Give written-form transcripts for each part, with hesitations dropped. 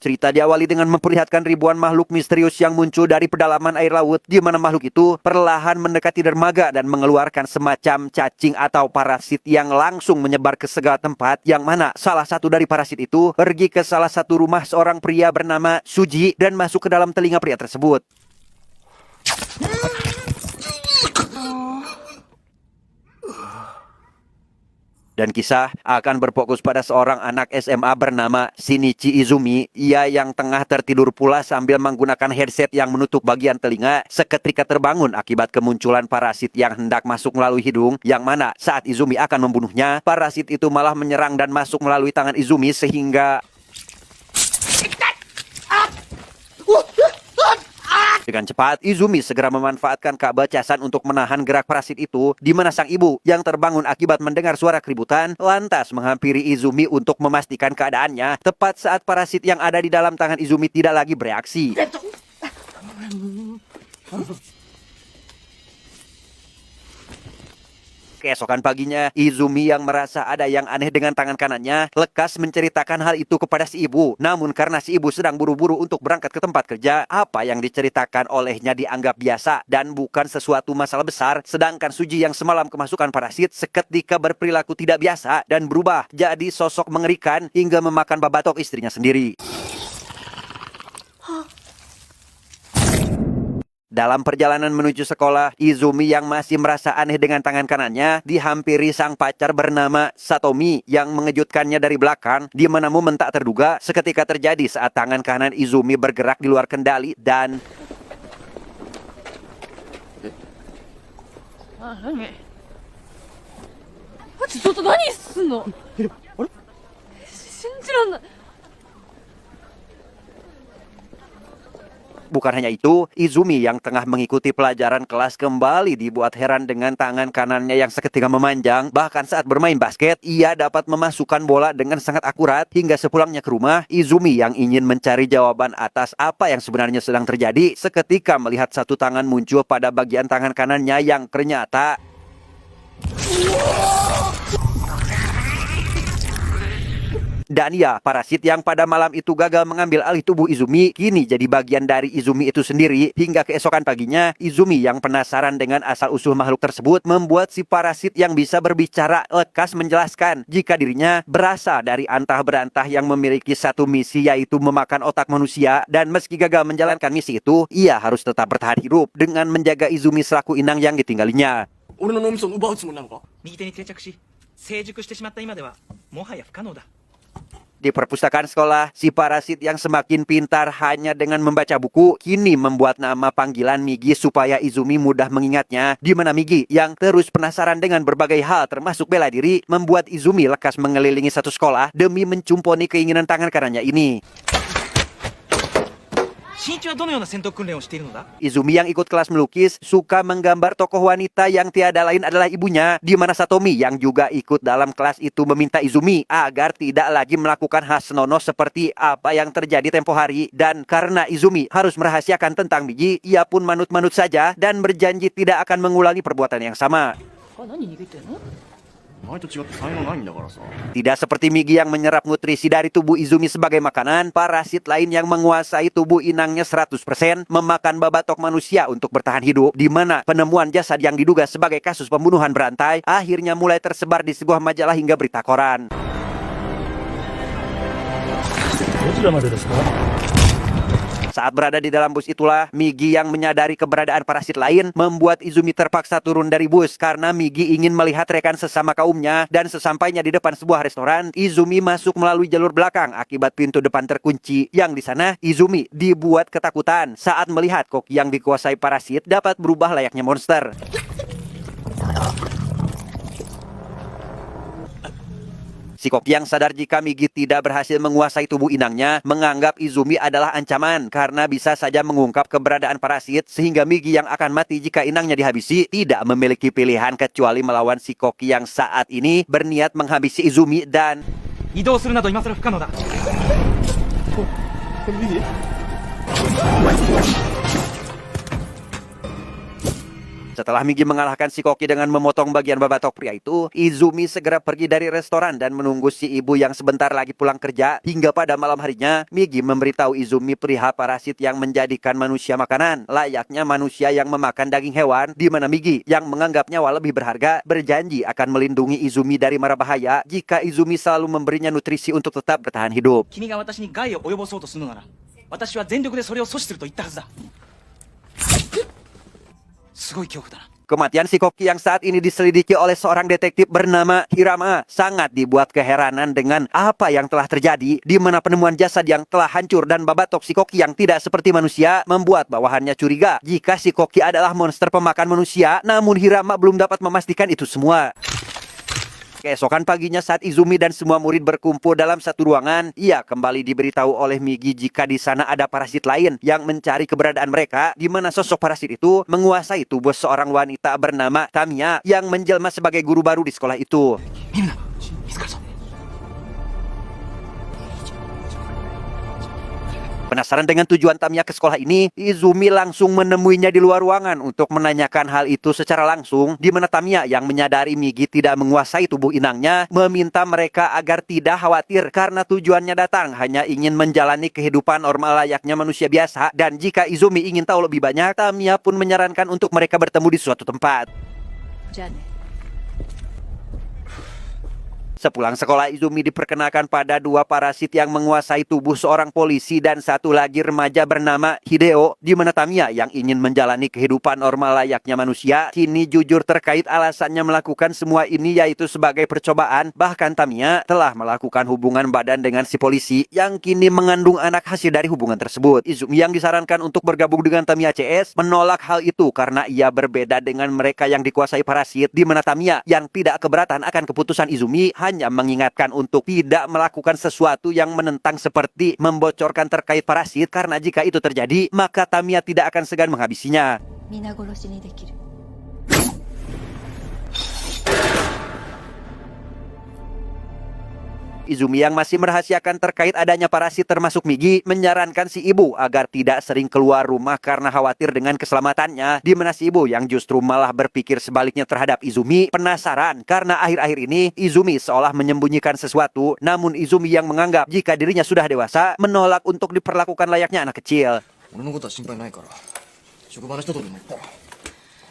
Cerita diawali dengan memperlihatkan ribuan makhluk misterius yang muncul dari pedalaman air laut, di mana makhluk itu perlahan mendekati dermaga dan mengeluarkan semacam cacing atau parasit yang langsung menyebar ke segala tempat, yang mana salah satu dari parasit itu pergi ke salah satu rumah seorang pria bernama Suji dan masuk ke dalam telinga pria tersebut. Dan kisah akan berfokus pada seorang anak SMA bernama Shinichi Izumi. Ia yang tengah tertidur pula sambil menggunakan headset yang menutup bagian telinga, seketika terbangun akibat kemunculan parasit yang hendak masuk melalui hidung, yang mana saat Izumi akan membunuhnya, parasit itu malah menyerang dan masuk melalui tangan Izumi sehingga dengan cepat, Izumi segera memanfaatkan kebacasan untuk menahan gerak parasit itu, di mana sang ibu yang terbangun akibat mendengar suara keributan, lantas menghampiri Izumi untuk memastikan keadaannya, tepat saat parasit yang ada di dalam tangan Izumi tidak lagi bereaksi. Keesokan paginya, Izumi yang merasa ada yang aneh dengan tangan kanannya, lekas menceritakan hal itu kepada si ibu. Namun karena si ibu sedang buru-buru untuk berangkat ke tempat kerja, apa yang diceritakan olehnya dianggap biasa dan bukan sesuatu masalah besar. Sedangkan Suji yang semalam kemasukan parasit seketika berperilaku tidak biasa dan berubah jadi sosok mengerikan hingga memakan babatok istrinya sendiri. Dalam perjalanan menuju sekolah, Izumi yang masih merasa aneh dengan tangan kanannya dihampiri sang pacar bernama Satomi yang mengejutkannya dari belakang, di mana momen tak terduga seketika terjadi saat tangan kanan Izumi bergerak di luar kendali dan bukan hanya itu, Izumi yang tengah mengikuti pelajaran kelas kembali dibuat heran dengan tangan kanannya yang seketika memanjang. Bahkan saat bermain basket, ia dapat memasukkan bola dengan sangat akurat. Hingga sepulangnya ke rumah, Izumi yang ingin mencari jawaban atas apa yang sebenarnya sedang terjadi, seketika melihat satu tangan muncul pada bagian tangan kanannya yang ternyata dan ya, parasit yang pada malam itu gagal mengambil alih tubuh Izumi, kini jadi bagian dari Izumi itu sendiri. Hingga keesokan paginya, Izumi yang penasaran dengan asal-usul makhluk tersebut membuat si parasit yang bisa berbicara lekas menjelaskan jika dirinya berasal dari antah berantah yang memiliki satu misi, yaitu memakan otak manusia. Dan meski gagal menjalankan misi itu, ia harus tetap bertahan hidup dengan menjaga Izumi selaku inang yang ditinggalinya. 俺の脳みそを奪うつもりなのか。右手に定着し成熟してしまった今ではもはや不可能だ。 Di perpustakaan sekolah, si parasit yang semakin pintar hanya dengan membaca buku, kini membuat nama panggilan Migi supaya Izumi mudah mengingatnya. Di mana Migi yang terus penasaran dengan berbagai hal termasuk bela diri, membuat Izumi lekas mengelilingi satu sekolah demi mencumponi keinginan tangan kanannya ini. 新一はどのような戦闘訓練をしているのだ。 Izumi yang ikut kelas melukis suka menggambar tokoh wanita yang tiada lain adalah ibunya, di mana Satomi yang juga ikut dalam kelas itu meminta Izumi agar tidak lagi melakukan hal senonoh seperti apa yang terjadi tempo hari. Dan karena Izumi harus merahasiakan tentang Migi, ia pun manut-manut saja dan berjanji tidak akan mengulangi perbuatan yang sama. お前と違って才能ないんだからさ。 Tidak seperti Migi yang menyerap nutrisi dari tubuh Izumi sebagai makanan, parasit lain yang menguasai tubuh inangnya 100% memakan babatok manusia untuk bertahan hidup, di mana penemuan jasad yang diduga sebagai kasus pembunuhan berantai akhirnya mulai tersebar di sebuah majalah hingga berita koran. Saat berada di dalam bus itulah, Migi yang menyadari keberadaan parasit lain membuat Izumi terpaksa turun dari bus karena Migi ingin melihat rekan sesama kaumnya. Dan sesampainya di depan sebuah restoran, Izumi masuk melalui jalur belakang akibat pintu depan terkunci. Yang di sana, Izumi dibuat ketakutan saat melihat koki yang dikuasai parasit dapat berubah layaknya monster. Si koki yang sadar jika Migi tidak berhasil menguasai tubuh inangnya menganggap Izumi adalah ancaman karena bisa saja mengungkap keberadaan parasit, sehingga Migi yang akan mati jika inangnya dihabisi tidak memiliki pilihan kecuali melawan si koki yang saat ini berniat menghabisi Izumi dan 移動するなど今更不可能だ。 お Setelah Migi mengalahkan si Koki dengan memotong bagian babatok pria itu, Izumi segera pergi dari restoran dan menunggu si ibu yang sebentar lagi pulang kerja. Hingga pada malam harinya, Migi memberitahu Izumi perihal parasit yang menjadikan manusia makanan, layaknya manusia yang memakan daging hewan, di mana Migi yang menganggap nyawa lebih berharga berjanji akan melindungi Izumi dari mara bahaya jika Izumi selalu memberinya nutrisi untuk tetap bertahan hidup. 君が私に害を及ぼそうとするのなら私は全力でそれを阻止すると言ったはずだすごい恐怖だな Kematian si Koki yang saat ini diselidiki oleh seorang detektif bernama Hirama sangat dibuat keheranan dengan apa yang telah terjadi, di mana penemuan jasad yang telah hancur dan babatok si Koki yang tidak seperti manusia membuat bawahannya curiga jika si Koki adalah monster pemakan manusia. Namun Hirama belum dapat memastikan itu semua. Keesokan paginya saat Izumi dan semua murid berkumpul dalam satu ruangan, ia kembali diberitahu oleh Migi jika di sana ada parasit lain yang mencari keberadaan mereka, di mana sosok parasit itu menguasai tubuh seorang wanita bernama Tamiya yang menjelma sebagai guru baru di sekolah itu. 見るな見つかるぞ Penasaran dengan tujuan Tamiya ke sekolah ini, Izumi langsung menemuinya di luar ruangan untuk menanyakan hal itu secara langsung, di mana Tamiya yang menyadari Migi tidak menguasai tubuh inangnya, meminta mereka agar tidak khawatir karena tujuannya datang hanya ingin menjalani kehidupan normal layaknya manusia biasa, dan jika Izumi ingin tahu lebih banyak, Tamiya pun menyarankan untuk mereka bertemu di suatu tempat. Sepulang sekolah, Izumi diperkenalkan pada dua parasit yang menguasai tubuh seorang polisi dan satu lagi remaja bernama Hideo, di mana Tamiya yang ingin menjalani kehidupan normal layaknya manusia kini jujur terkait alasannya melakukan semua ini, yaitu sebagai percobaan. Bahkan Tamiya telah melakukan hubungan badan dengan si polisi yang kini mengandung anak hasil dari hubungan tersebut. Izumi yang disarankan untuk bergabung dengan Tamiya CS menolak hal itu karena ia berbeda dengan mereka yang dikuasai parasit, di mana Tamiya yang tidak keberatan akan keputusan Izumi hanya mengingatkan untuk tidak melakukan sesuatu yang menentang seperti membocorkan terkait parasit, karena jika itu terjadi maka Tamiya tidak akan segan menghabisinya. 皆殺しにできる Izumi yang masih merahasiakan terkait adanya parasit termasuk Migi menyarankan si ibu agar tidak sering keluar rumah karena khawatir dengan keselamatannya, di mana si ibu yang justru malah berpikir sebaliknya terhadap Izumi penasaran karena akhir-akhir ini Izumi seolah menyembunyikan sesuatu, namun Izumi yang menganggap jika dirinya sudah dewasa menolak untuk diperlakukan layaknya anak kecil. 俺のことは心配ないから職場の人とでも言ったら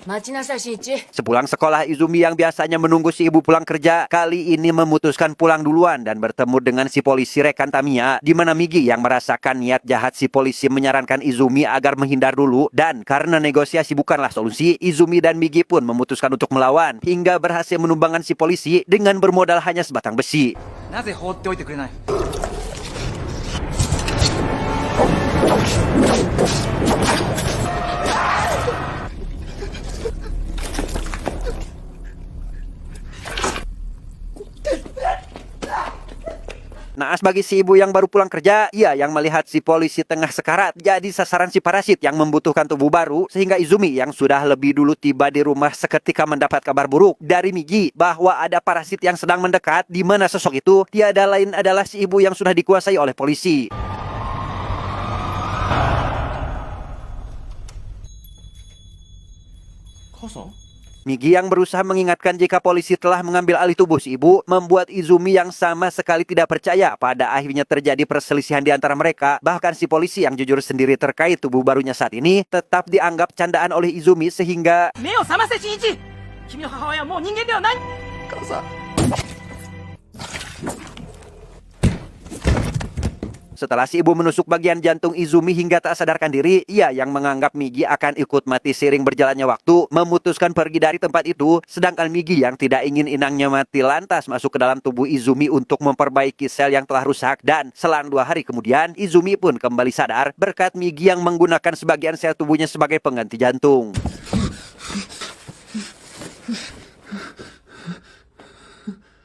待ちなさい新一 Sepulang sekolah, Izumi yang biasanya menunggu si ibu pulang kerja kali ini memutuskan pulang duluan dan bertemu dengan si polisi rekan Tamiya, di mana Migi yang merasakan niat jahat si polisi menyarankan Izumi agar menghindar dulu, dan karena negosiasi bukanlah solusi, Izumi dan Migi pun memutuskan untuk melawan hingga berhasil menumbangkan si polisi dengan bermodal hanya sebatang besi. なぜ放っておいてくれない Naas bagi si ibu yang baru pulang kerja, ia yang melihat si polisi tengah sekarat jadi sasaran si parasit yang membutuhkan tubuh baru, sehingga Izumi yang sudah lebih dulu tiba di rumah seketika mendapat kabar buruk dari Migi bahwa ada parasit yang sedang mendekat, di mana sosok itu tiada lain adalah si ibu yang sudah dikuasai oleh polisi. Migi yang berusaha mengingatkan jika polisi telah mengambil alih tubuh si ibu membuat Izumi yang sama sekali tidak percaya. Pada akhirnya terjadi perselisihan di antara mereka. Bahkan si polisi yang jujur sendiri terkait tubuh barunya saat ini tetap dianggap candaan oleh Izumi, sehingga 目を覚ませ新一君の母親はもう人間ではない母さん setelah si ibu menusuk bagian jantung Izumi hingga tak sadarkan diri, ia yang menganggap Migi akan ikut mati seiring berjalannya waktu memutuskan pergi dari tempat itu, sedangkan Migi yang tidak ingin inangnya mati lantas masuk ke dalam tubuh Izumi untuk memperbaiki sel yang telah rusak, dan selang 2 hari kemudian Izumi pun kembali sadar berkat Migi yang menggunakan sebagian sel tubuhnya sebagai pengganti jantung.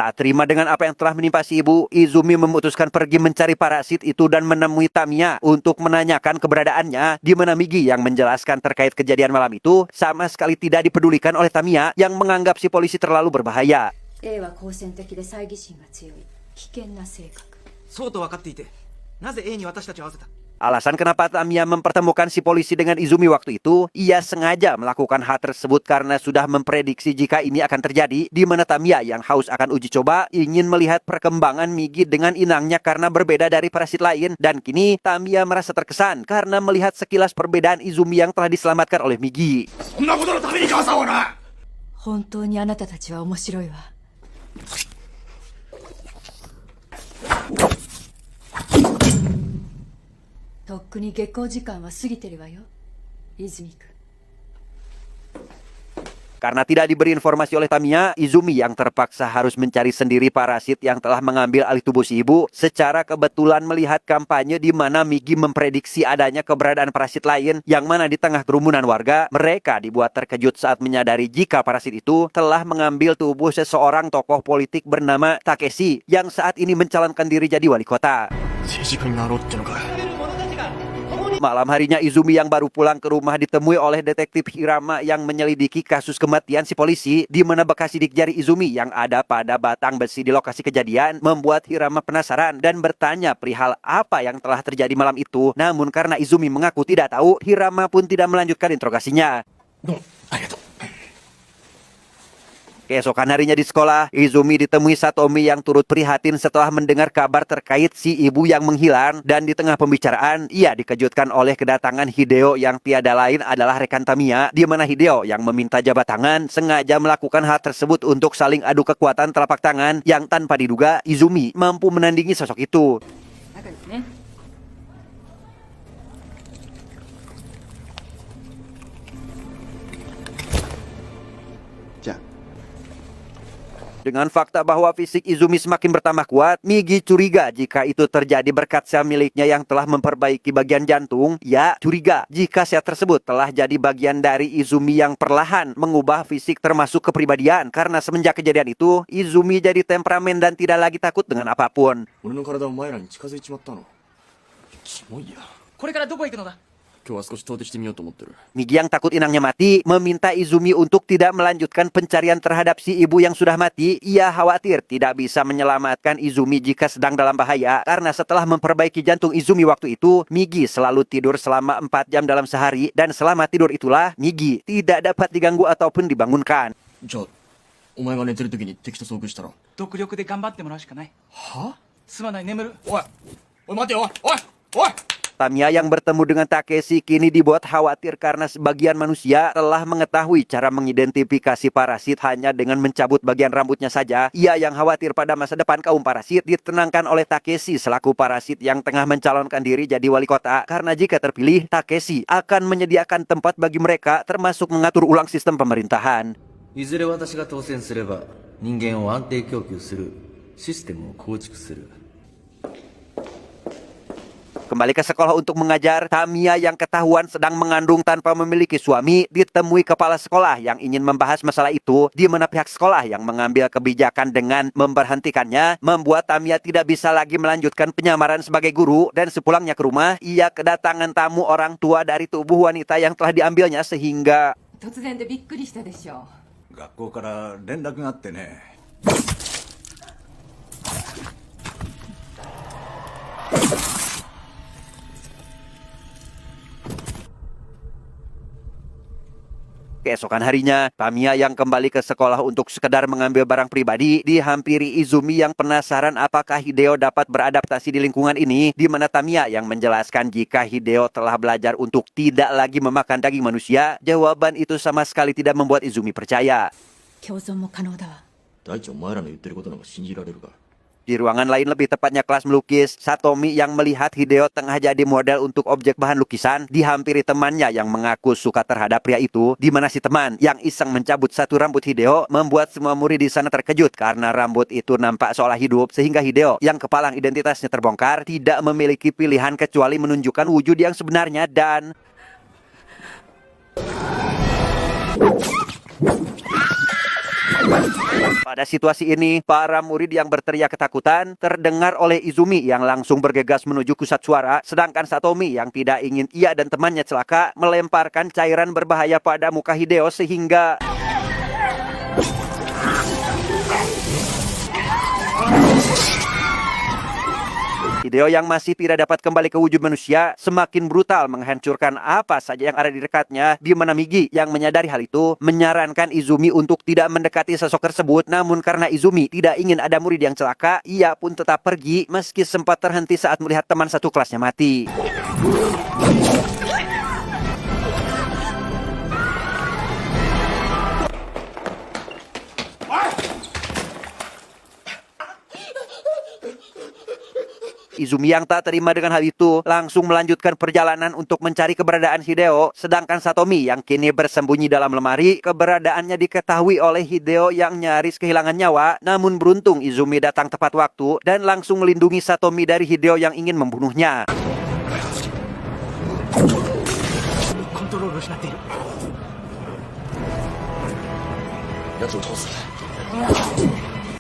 Tak terima dengan apa yang telah menimpa si ibu, Izumi memutuskan pergi mencari parasit itu dan menemui Tamiya untuk menanyakan keberadaannya, di mana Migi yang menjelaskan terkait kejadian malam itu sama sekali tidak dipedulikan oleh Tamiya yang menganggap si polisi terlalu berbahaya. A は好戦的で猜疑心が強い危険な性格そうと分かっていてなぜ A に私たちを会わせた Alasan kenapa Tamiya mempertemukan si polisi dengan Izumi waktu itu, ia sengaja melakukan hal tersebut karena sudah memprediksi jika ini akan terjadi, di mana Tamiya yang haus akan uji coba ingin melihat perkembangan Migi dengan inangnya karena berbeda dari parasit lain, dan kini Tamiya merasa terkesan karena melihat sekilas perbedaan Izumi yang telah diselamatkan oleh Migi. そんなことのために母さんはな。本当にあなたたちは面白いわ。とっくに下校時間は過ぎてるわよ、泉君。 Karena tidak diberi informasi oleh Tamiya, Izumi yang terpaksa harus mencari sendiri parasit yang telah mengambil alih tubuh si ibu. Secara kebetulan melihat kampanye di mana Migi memprediksi adanya keberadaan parasit lain yang mana di tengah kerumunan warga, mereka dibuat terkejut saat menyadari jika parasit itu telah mengambil tubuh seseorang tokoh politik bernama Takeshi yang saat ini mencalonkan diri jadi wali kota. 政治家になろうってのか。 Malam harinya Izumi yang baru pulang ke rumah ditemui oleh detektif Hirama yang menyelidiki kasus kematian si polisi, di mana bekas sidik jari Izumi yang ada pada batang besi di lokasi kejadian membuat Hirama penasaran dan bertanya perihal apa yang telah terjadi malam itu. Namun karena Izumi mengaku tidak tahu, Hirama pun tidak melanjutkan interogasinya. どうもありがとう。 Keesokan harinya di sekolah, Izumi ditemui Satomi yang turut prihatin setelah mendengar kabar terkait si ibu yang menghilang, dan di tengah pembicaraan, ia dikejutkan oleh kedatangan Hideo yang tiada lain adalah rekan Tamiya, di mana Hideo yang meminta jabat tangan sengaja melakukan hal tersebut untuk saling adu kekuatan telapak tangan yang tanpa diduga Izumi mampu menandingi sosok itu. Dengan fakta bahwa fisik Izumi semakin bertambah kuat, Migi curiga jika itu terjadi berkat sel miliknya yang telah memperbaiki bagian jantung. Ya, curiga jika sel tersebut telah jadi bagian dari Izumi yang perlahan mengubah fisik termasuk kepribadian. Karena semenjak kejadian itu, Izumi jadi temperamen dan tidak lagi takut dengan apapun. 俺の体お前らに近づいちまったの。キモいや。これからどこ行くのだ。今日は少し遠出してみようと思ってる。 Migi yang takut inangnya mati meminta Izumi untuk tidak melanjutkan pencarian terhadap si ibu yang sudah mati. Ia khawatir tidak bisa menyelamatkan Izumi jika sedang dalam bahaya, karena setelah memperbaiki jantung Izumi waktu itu, Migi selalu tidur selama 4 jam dalam sehari, dan selama tidur itulah Migi tidak dapat diganggu ataupun dibangunkan. じゃあお前が寝てる時に敵と遭遇したら。独力で頑張ってもらうしかない。は？すまない、眠る。おいおい待てよおいおいおい。 Tamiya yang bertemu dengan Takeshi kini dibuat khawatir karena sebagian manusia telah mengetahui cara mengidentifikasi parasit hanya dengan mencabut bagian rambutnya saja. Ia yang khawatir pada masa depan kaum parasit ditenangkan oleh Takeshi selaku parasit yang tengah mencalonkan diri jadi wali kota, karena jika terpilih, Takeshi akan menyediakan tempat bagi mereka termasuk mengatur ulang sistem pemerintahan. いずれ私が当選すれば人間を安定供給するシステムを構築する。 Kembali ke sekolah untuk mengajar, Tamiya yang ketahuan sedang mengandung tanpa memiliki suami ditemui kepala sekolah yang ingin membahas masalah itu, di mana pihak sekolah yang mengambil kebijakan dengan memberhentikannya membuat Tamiya tidak bisa lagi melanjutkan penyamaran sebagai guru, dan sepulangnya ke rumah ia kedatangan tamu orang tua dari tubuh wanita yang telah diambilnya sehingga 突然でびっくりしたでしょう。学校から連絡があってね。 Keesokan harinya, Tamiya yang kembali ke sekolah untuk sekedar mengambil barang pribadi dihampiri Izumi yang penasaran apakah Hideo dapat beradaptasi di lingkungan ini, di mana Tamiya yang menjelaskan jika Hideo telah belajar untuk tidak lagi memakan daging manusia. Jawaban itu sama sekali tidak membuat Izumi percaya. 共存も可能だわ。大地お前らの言ってることなんか信じられるか。 Di ruangan lain, lebih tepatnya kelas melukis, Satomi yang melihat Hideo tengah jadi model untuk objek bahan lukisan dihampiri temannya yang mengaku suka terhadap pria itu, di mana si teman yang iseng mencabut satu rambut Hideo membuat semua murid di sana terkejut karena rambut itu nampak seolah hidup, sehingga Hideo yang kepalang identitasnya terbongkar tidak memiliki pilihan kecuali menunjukkan wujud yang sebenarnya. Dan pada situasi ini, para murid yang berteriak ketakutan terdengar oleh Izumi yang langsung bergegas menuju pusat suara, sedangkan Satomi yang tidak ingin ia dan temannya celaka melemparkan cairan berbahaya pada muka Hideo sehingga Hideo yang masih tidak dapat kembali ke wujud manusia semakin brutal menghancurkan apa saja yang ada di dekatnya, di mana Migi yang menyadari hal itu menyarankan Izumi untuk tidak mendekati sosok tersebut. Namun karena Izumi tidak ingin ada murid yang celaka, ia pun tetap pergi meski sempat terhenti saat melihat teman satu kelasnya mati. Izumi yang tak terima dengan hal itu langsung melanjutkan perjalanan untuk mencari keberadaan Hideo, sedangkan Satomi yang kini bersembunyi dalam lemari, keberadaannya diketahui oleh Hideo yang nyaris kehilangan nyawa. Namun beruntung Izumi datang tepat waktu dan langsung melindungi Satomi dari Hideo yang ingin membunuhnya. コントロールを失っている。奴を通す。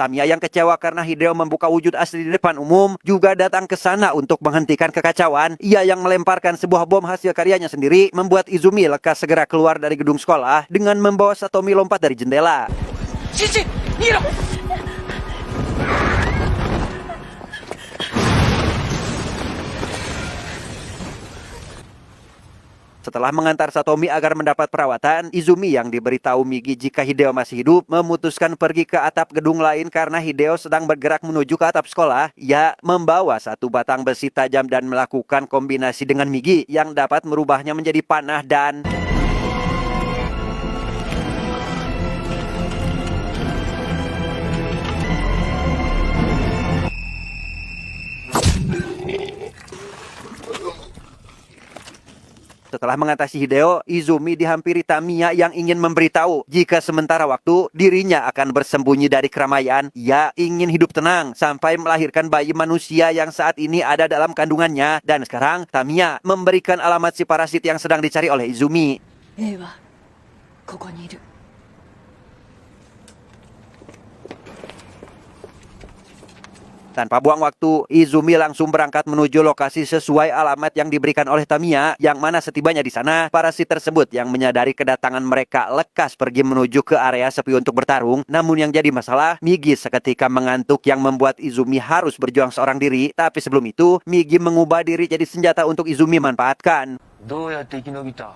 Tamiya yang kecewa karena Hideo membuka wujud asli di depan umum juga datang ke sana untuk menghentikan kekacauan. Ia yang melemparkan sebuah bom hasil karyanya sendiri membuat Izumi lekas segera keluar dari gedung sekolah dengan membawa Satomi lompat dari jendela. Shichi, Niro! Setelah mengantar Satomi agar mendapat perawatan, Izumi yang diberitahu Migi jika Hideo masih hidup memutuskan pergi ke atap gedung lain karena Hideo sedang bergerak menuju ke atap sekolah. Ia membawa satu batang besi tajam dan melakukan kombinasi dengan Migi yang dapat merubahnya menjadi panah dan... Setelah mengatasi Hideo, Izumi dihampiri Tamiya yang ingin memberitahu jika sementara waktu dirinya akan bersembunyi dari keramaian. Ia ingin hidup tenang sampai melahirkan bayi manusia yang saat ini ada dalam kandungannya. Dan sekarang Tamiya memberikan alamat si parasit yang sedang dicari oleh Izumi. A はここにいる。 Tanpa buang waktu, Izumi langsung berangkat menuju lokasi sesuai alamat yang diberikan oleh Tamiya, yang mana setibanya di sana, parasit tersebut yang menyadari kedatangan mereka lekas pergi menuju ke area sepi untuk bertarung. Namun yang jadi masalah, Migi seketika mengantuk yang membuat Izumi harus berjuang seorang diri. Tapi sebelum itu, Migi mengubah diri jadi senjata untuk Izumi manfaatkan. どうやって生き延びた？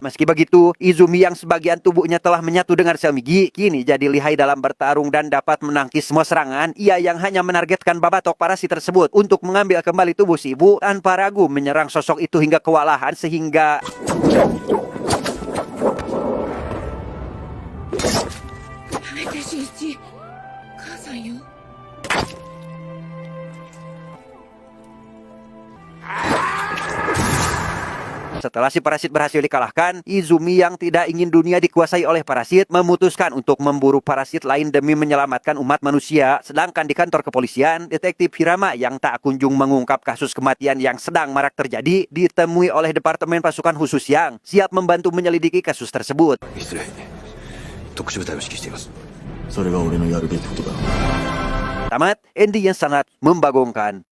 Meski begitu, Izumi yang sebagian tubuhnya telah menyatu dengan sel Migi, kini jadi lihai dalam bertarung dan dapat menangkis semua serangan. Ia yang hanya menargetkan babatok parasit tersebut untuk mengambil kembali tubuh si ibu, tanpa ragu menyerang sosok itu hingga kewalahan sehingga... Setelah si parasit berhasil dikalahkan, Izumi yang tidak ingin dunia dikuasai oleh parasit memutuskan untuk memburu parasit lain demi menyelamatkan umat manusia. Sedangkan di kantor kepolisian, detektif Hirama yang tak kunjung mengungkap kasus kematian yang sedang marak terjadi ditemui oleh Departemen Pasukan Khusus yang siap membantu menyelidiki kasus tersebut. 失礼。特殊部隊を指揮しています。それが俺のやるべきことだ。 Tamat, ending yang sangat membagongkan.